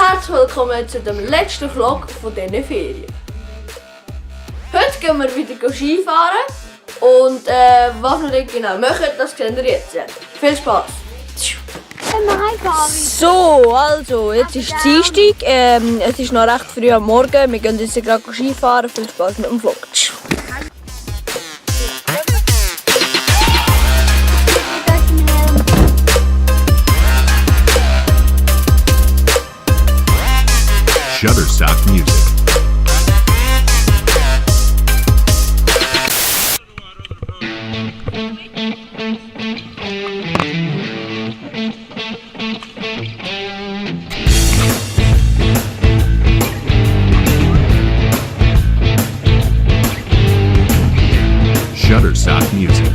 herzlich willkommen zu dem letzten Vlog von diesen Ferien. Heute gehen wir wieder Skifahren und was wir nicht genau machen, das sehen wir jetzt. Viel Spaß! So, also, jetzt ist Dienstag, es ist noch recht früh am Morgen, wir gehen jetzt gerade Skifahren, viel Spaß mit dem Vlog. Shutterstock Music. Shutterstock Music.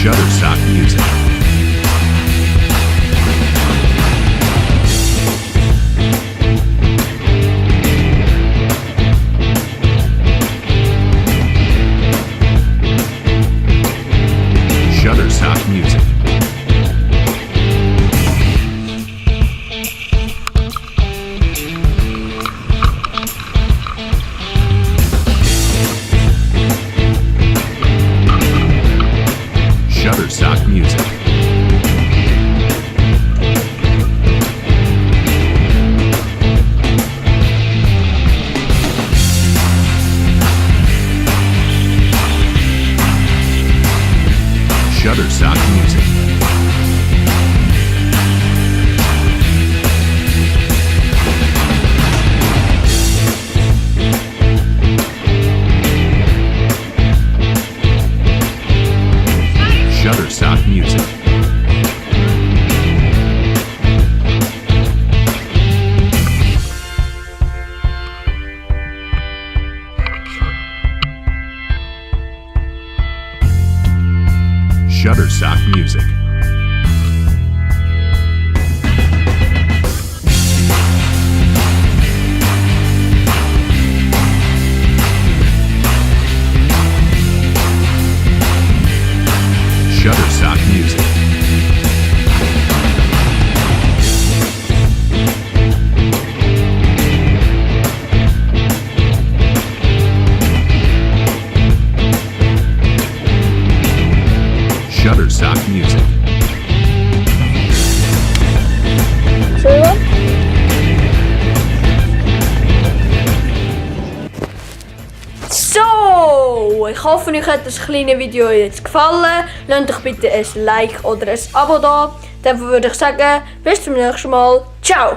Shutterstock Music. Shutterstock Music. Shutterstock Music. Shutterstock Music. Shutterstock Music. Shutterstock Music. Shutterstock Music. Shutterstock Music. So, ich hoffe, euch hat das kleine Video jetzt gefallen. Lasst euch bitte ein Like oder ein Abo da. Dann würde ich sagen, bis zum nächsten Mal. Ciao!